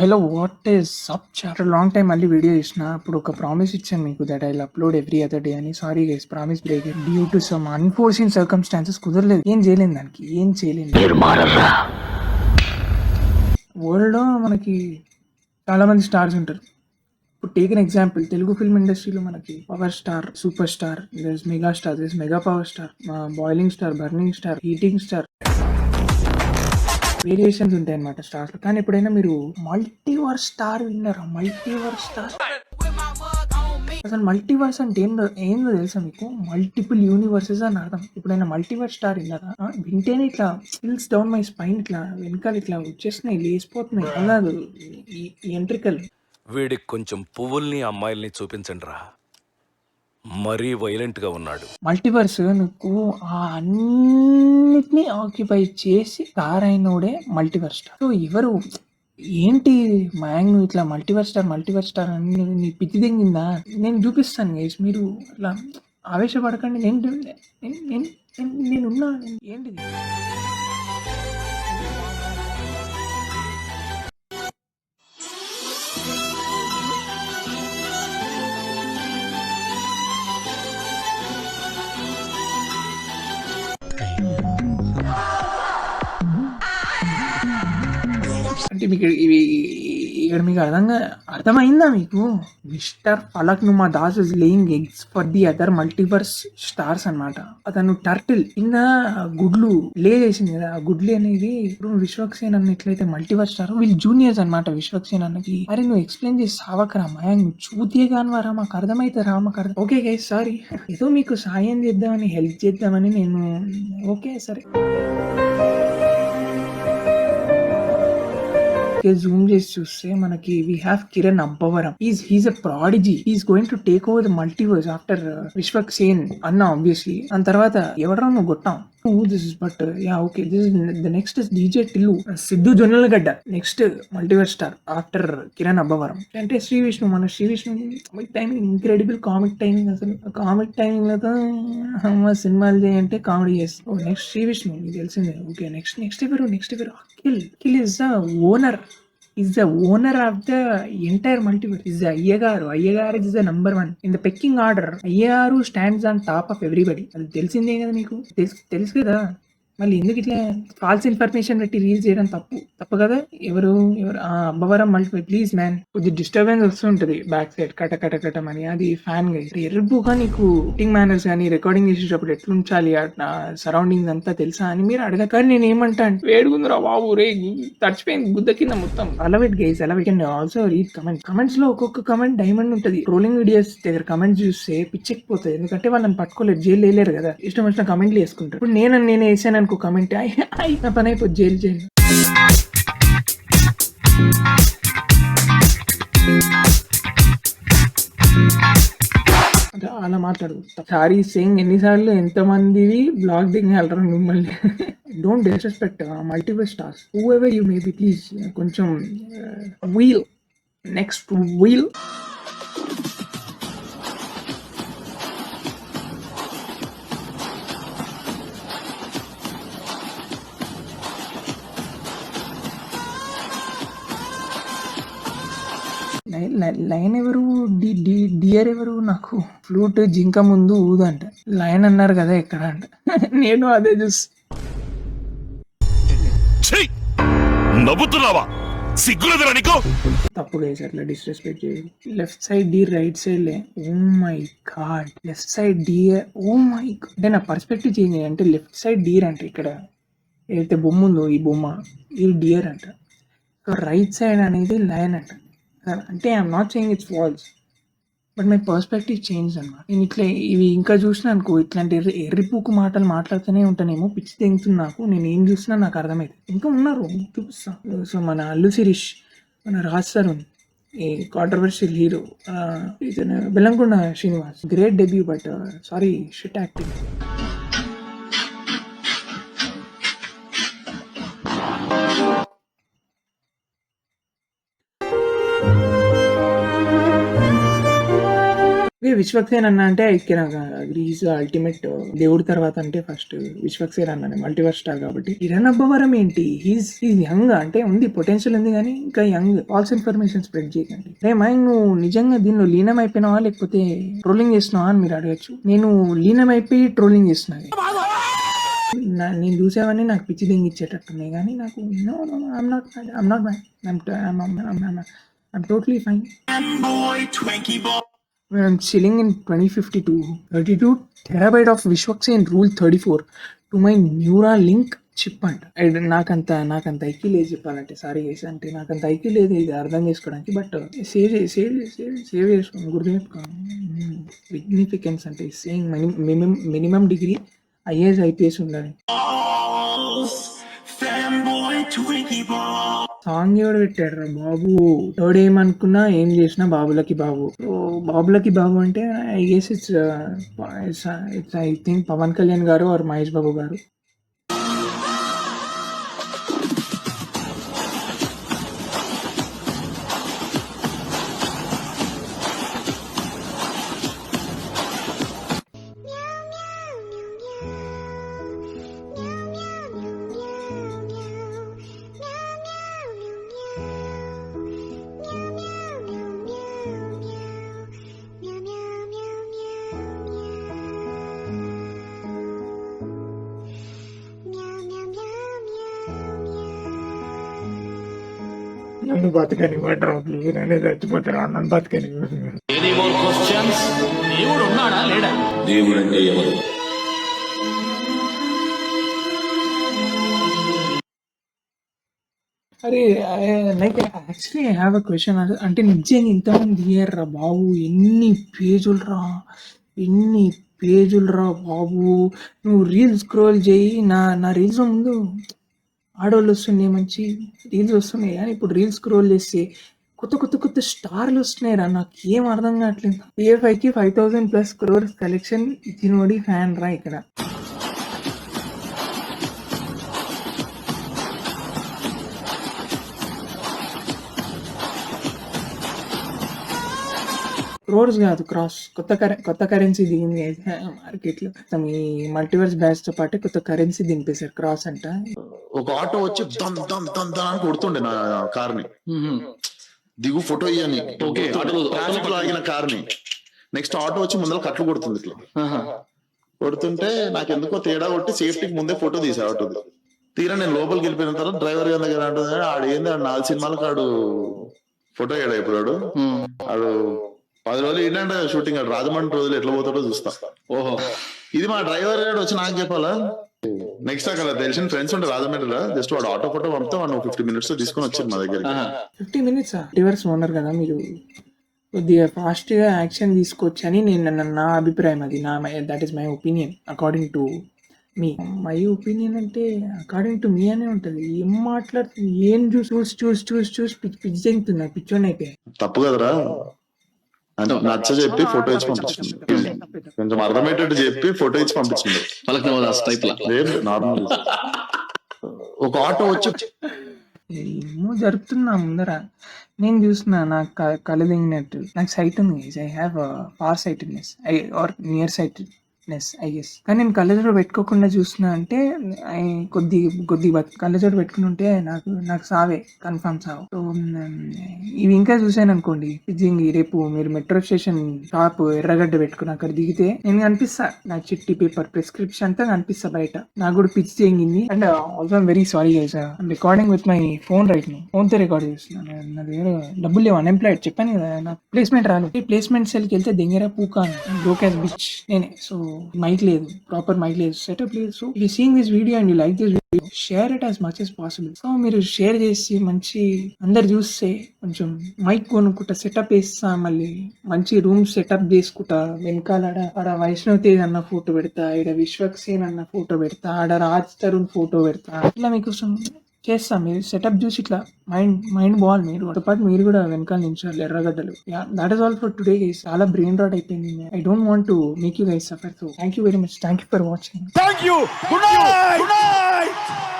Hello what is up after long time మళ్ళీ video చేసిన అప్పుడు ఒక ప్రామిస్ ఇచ్చాను మీకు that I upload every other day అని. Sorry guys, promise break due to some unforeseen circumstances కుదరలేదు. ఏం చేయలేను, దానికి ఏం చేయలేను. వరల్డ్ లో మనకి చాలా మంది స్టార్స్ ఉంటారు. ఇప్పుడు take an example, Telugu film ఇండస్ట్రీలో మనకి power star, super star, mega star, mega power star, boiling star, burning star, heating star, variations ఉంటాయి అన్నమాట స్టార్స్ లో. కానీ ఎప్పుడైనా మీరు మల్టీవర్స్ స్టార్ విన్నారా? మల్టీవర్స్ స్టార్, అసలు మల్టీవర్స్ అంటే ఏందో తెలుసా మీకు? మల్టిపుల్ యూనివర్సెస్ అని అర్థం. ఎప్పుడైనా మల్టీవర్స్ స్టార్ విన్నారా? వింటేనే ఇట్లా ఫిల్స్ డౌన్ మై స్పైన్, ఇట్లా వెనకాల ఇట్లా వచ్చేస్తున్నాయి, లేసిపోతున్నాయి అలాగే ఈ ఎంట్రికల్. వీడికి కొంచెం పువ్వుల్ని అమ్మాయిల్ని చూపించండి రా, మరీ వైలెంట్ గా ఉన్నాడు. మల్టీవర్స్ నువ్వు అన్నిటినీ ఆక్యుపై చేసి స్టార్ అయినోడే మల్టీవర్స్ స్టార్. సో ఎవరు ఏంటి మ్యాంగ్ నువ్వు ఇట్లా మల్టీవర్స్ స్టార్ అని నీ పిచ్చి దింగిందా? నేను చూపిస్తాను గైస్, మీరు అట్లా ఆవేశపడకండి. నేనున్నా. ఏంటిది? అంటే మీకు ఇవి ఇక్కడ మీకు అర్థమైందా మీకు? Mister Falaknuma Das is laying eggs for the other multiverse stars అన్నమాట. అతను టర్టిల్ కింద గుడ్లు లే చేసింది కదా, ఆ గుడ్లు అనేది ఇప్పుడు విశ్వక్సేన్ అన్న ఎట్లయితే మల్టీవర్స్ స్టార్, వీళ్ళు జూనియర్స్ అనమాట విశ్వక్సేన్ అన్నకి. అరే నువ్వు ఎక్స్ప్లెయిన్ చేసి సావకరా మయాంగ్, నువ్వు చూతే కానివారా, మాకు అర్థమైతారా? మాకు అర్థం. ఓకే గైస్, సారీ, ఏదో మీకు సాయం చేద్దామని, హెల్ప్ చేద్దామని నేను. ఓకే సరే, జూమ్ చేసి చూస్తే మనకి we have Kiran Abbavaram. He's a prodigy. He's going to take over the multiverse after Vishwak Sen అన్న ఆబ్వియస్లీ. దాని తర్వాత ఎవడరా నువ్వు గొట్టాం this is but yeah okay, this is the next is DJ Tillu, Siddhu Jonnalagadda next multiverse star after Kiran Abbavaram. అంటే శ్రీ విష్ణు, మన Shri Vishnu timing incredible comic timing. అసలు comic timing లతో సినిమాలు చేయంటే కామెడీ చేస్తాం. నెక్స్ట్ శ్రీ విష్ణు మీకు తెలిసిందే. ఓకే, నెక్స్ట్ ఎవరు Akhil is the owner, is the owner of the entire multiverse. Is the Ayyagaru is the number one in the pecking order. Ayyagaru stands on top of everybody. అది తెలిసిందే కదా మీకు, తెలుసు కదా. మళ్ళీ ఎందుకు ఇట్లా ఫాల్స్ ఇన్ఫర్మేషన్ పెట్టి రీల్స్ చేయడం తప్పు కదా. ఎవరు అబ్బవరం మల్టీ, ప్లీజ్ మ్యాన్, కొద్ది డిస్టర్బెన్స్ వస్తుంటది బ్యాక్ సైడ్ కటమని. అది ఫ్యాన్ గా ఎర్రబుగా నీకు టింగ్ మేనర్స్ కానీ రికార్డింగ్ చేసేటప్పుడు ఎట్లుంచాలి సరౌండింగ్స్ అంతా తెలుసా అని మీరు అడగ. కానీ నేను ఏమంటా అంటే, వేడుకుందిరా బాబు రే, తడిచిపోయింది గుద్ద కింద మొత్తం. అలవేట్ గైస్, అలవేట్. కెన్ ఆల్సో రీడ్ కమెంట్స్ లో ఒక్కొక్క కమెంట్ డైమండ్ ఉంటది. ట్రోలింగ్ వీడియోస్ దగ్గర కమెంట్స్ చూస్తే పిచ్చెక్కిపోతుంది. ఎందుకంటే వాళ్ళని పట్టుకోలేరు, జైలు వేయలేరు కదా, ఇష్టం వచ్చిన కమెంట్లు వేసుకుంటారు. ఇప్పుడు నేను వేసాను అనుకో కమెంట్, నా పని అయిపోతుంది, జైలు. అలా మాట్లాడు. సారీ సెయింగ్ ఎన్నిసార్లు ఎంతమందివి బ్లాగ్ దిగలరా మిమ్మల్ని. Don't disrespect multiverse stars, who ever you may be, please కొంచెం వీల్ నెక్స్ట్ వీల్. లైన్ ఎవరు? డియర్ ఎవరు? నాకు ఫ్లూట్ జింక ముందు ఊదంట. లైన్ అన్నారు కదా ఎక్కడ అంట. నేను అదే చూసి నవ్వుతున్నావా? సిగ్గులేదురా నీకు? తప్పు వేసి అట్లా డిస్రెస్పెక్ట్ చేయాలి. లెఫ్ట్ సైడ్ డి, రైట్ సైడ్ లే. Oh my God, left side డి. ఓ మై గాడ్, అంటే నా పర్స్పెక్టివ్ చేంజ్ అంటే లెఫ్ట్ సైడ్ డియర్ అంటే ఇక్కడ ఏదైతే బొమ్మ ఉందో ఈ బొమ్మ, ఇది డియర్ అంట. సో రైట్ సైడ్ అనేది లయన్ అంట. అంటే I'm not saying it's false, but my perspective change అన్నమాట. నేను ఇట్లా ఇవి ఇంకా చూసినా అనుకో, ఇట్లాంటి ఎర్రిపూకు మాటలు మాట్లాడుతూనే ఉంటానేమో, పిచ్చి తెంగుతుంది నాకు. నేను ఏం చూసినా నాకు అర్థమైంది. ఇంకా ఉన్నారు చూపిస్తా. సో మన అల్లు శిరీష్, మన రాజ్ తరుణ్, ఈ కాంట్రవర్షియల్ హీరో, ఇతను Bellamkonda Srinivas, great debut but sorry shit acting. Vishwaksen అన్న అంటే ఇక్కడ ఈజ్ అల్టిమేట్ దేవుడి తర్వాత అంటే ఫస్ట్ విశ్వక్సేన్ అన్న మల్టీవర్స్ స్టార్ కాబట్టి కిరణ్ అబ్బవరం ఏంటి హీజ్ యంగ్ అంటే ఉంది పొటెన్షియల్ ఉంది కానీ ఇంకా యంగ్ ఫాల్స్ ఇన్ఫర్మేషన్ స్ప్రెడ్ చేయకండి రే మైండ్ నువ్వు నిజంగా దీనిలో లీనం అయిపోయినావా లేకపోతే ట్రోలింగ్ చేస్తున్నావా అని మీరు అడగచ్చు నేను లీనం అయిపోయి ట్రోలింగ్ చేస్తున్నా నేను చూసేవన్నీ నాకు పిచ్చి దింగిచ్చేటట్టున్నాయి కానీ నాకు I'm totally fine. When I'm chilling in 2052, 32 terabyte of Vishwaksane rule 34 to my Neuralink chip అంట నాకంత ఐక్యూ లేదు చెప్పాలంటే సారీ చేసి అంటే నాకంత ఐక్యూ లేదు ఇది అర్థం చేసుకోవడానికి బట్ సేవ్ చేసుకోండి గుర్తుపెట్టుకోండి సిగ్నిఫికెన్స్ అంటే saying minimum degree IAS IPS ఉండాలి సాంగ్ ఎవడు పెట్టాడు రా బాబు ఎవడు ఏమనుకున్నా ఏం చేసినా బాబులకి బాబు బాబులకి బాబు అంటే I guess it's I think Pawan Kalyan garu or Mahesh Babu గారు నన్ను బతకని ప్లీజ్ నన్ను చచ్చిపోతారా నన్ను బతకని దేవుడు ఉన్నాడా లేడా? దేవుడు అంటే ఎవరు? అరే like actually I have a question అంటే నిజంగా ఇంతమంది ఇయర్ రా బాబు ఎన్ని పేజులు రా బాబు నువ్వు రీల్స్ స్క్రోల్ చేయి నా రీల్స్ ముందు ఆడవాళ్ళు వస్తున్నాయి మంచి రీల్స్ వస్తున్నాయి కానీ ఇప్పుడు రీల్స్ స్క్రోల్ చేస్తే కొత్త స్టార్లు వస్తున్నాయి రా నాకు ఏం అర్థం కావట్లేదు PFIకి 5,000+ crores కలెక్షన్ ఇచ్చినోడి ఫ్యాన్ రా ఇక్కడ క్రోర్స్ కాదు క్రాస్ కొత్త కరెన్సీ దిగింది మార్కెట్లో ఈ మల్టీవర్స్ బ్యాచ్ తో పాటు కొత్త కరెన్సీ దింపేశారు క్రాస్ అంట ఒక ఆటో వచ్చి దమ్ దమ్ దమ్ దమ్ అని కొడుతుండే నా కార్ని దిగు ఫోటో ఇయ్యని ట్రాఫిక్ లో ఆగిన కార్ని నెక్స్ట్ ఆటో వచ్చి ముందర కట్లు కొడుతుంది ఇట్లా కొడుతుంటే నాకు ఎందుకో తేడా కొట్టి సేఫ్టీకి ముందే ఫోటో తీసా ఆటో తీరా నేను లోపలికి వెళ్ళిపోయిన తర్వాత డ్రైవర్ గారి దగ్గర అంటుంది ఆడేంది 4 సినిమాలకు ఆడు ఫోటో వేయడా ఇప్పుడు ఆడు 10 రోజులు ఏంటంటే షూటింగ్ రాజమండ్రి రోజులు ఎట్లా పోతాడో చూస్తా ఓహో ఇది మా డ్రైవర్ గారు వచ్చి నాకు చెప్పాలా నెక్స్ట్ అక్కడ తెలిసిన ఫ్రెండ్స్ ఉంటే రాజమండ్రిలో జస్ట్ వాడు ఆటో ఫోటో పంపితే వాడు 50 minutes తీసుకొని వచ్చారు మా దగ్గర 50 minutes రివర్స్ ఓనర్ కదా మీరు కొద్దిగా ఫాస్ట్ గా యాక్షన్ తీసుకోవచ్చు అని నా అభిప్రాయం అది that is my opinion according to me my opinion అంటే అకార్డింగ్ టు మీ అనే ఉంటది ఏం మాట్లాడుతుంది ఏం చూసి పిచ్చి చెందుతున్నా పిచ్చోని అయిపోయా తప్పు కదరా నచ్చ చెప్పి ఫోటో ఇచ్చి పంపించింది కొంచెం అర్థమయ్యేటట్టు చెప్పి ఫోటో ఇచ్చి పంపించింది నార్మల్ ఒక ఆటో వచ్చి ఏమో జరుపుతున్నా ముందర నేను చూస్తున్నా నాకు కళ్ళు దిగినట్టు నాకు సైట్ ఉంది I have far sightedness or near sightedness I guess కానీ నేను కళ్ళజోడు పెట్టుకోకుండా చూస్తున్నా అంటే కొద్ది కళ్ళజోడు పెట్టుకుని ఉంటే నాకు సావే కన్ఫర్మ్ సావు సో ఇవి ఇంకా చూసాను అనుకోండి నిజంగా రేపు మీరు మెట్రో స్టేషన్ టాప్ ఎర్రగడ్డ పెట్టుకుని అక్కడ దిగితే నేను కనిపిస్తా నా చిట్టి పేపర్ ప్రిస్క్రిప్షన్ అంతా కనిపిస్తా బయట నాకు కూడా పిచ్చి చేయింది and also I'm very sorry guys I'm recording with my phone right ను ఫోన్ తో రికార్డ్ చేస్తున్నాను నా దగ్గర డబ్బులు లేవు అన్ఎంప్లాయిడ్ చెప్పాను కదా నాకు ప్లేస్మెంట్ రాలేదు ప్లేస్మెంట్ సెల్కి వెళ్తే దెంగర పూకాను లోకాస్ బిచ్ నేనే సో mic లేదు ప్రాపర్ మైక్ లేదు సెటప్ లేదు so you seeing this video and you like this video share it as much as possible so మీరు షేర్ చేసి మంచి అందరు చూస్తే కొంచెం మైక్ కొనుక్కుంటా సెటప్ వేస్తా మళ్ళీ మంచి రూమ్ సెటప్ చేసుకుంటా వెనకాల ఆడ వైష్ణవ్ తేజ్ అన్న ఫోటో పెడతా ఈడ విశ్వక్సేన్ అన్న ఫోటో పెడతా ఆడ రాజ్ తరుణ్ ఫోటో పెడతా ఇట్లా మీకోసం చేస్తా మీరు సెటప్ చూసి ఇట్లా మైండ్ బాల్ మీరు పాటు మీరు కూడా వెనకాల నించాలి ఎర్రగడ్డలు that is all for today guys చాలా బ్రెయిన్ రాట్ అయిపోయింది I don't want to make you guys suffer so thank you very much thank you for watching Thank you. Good night.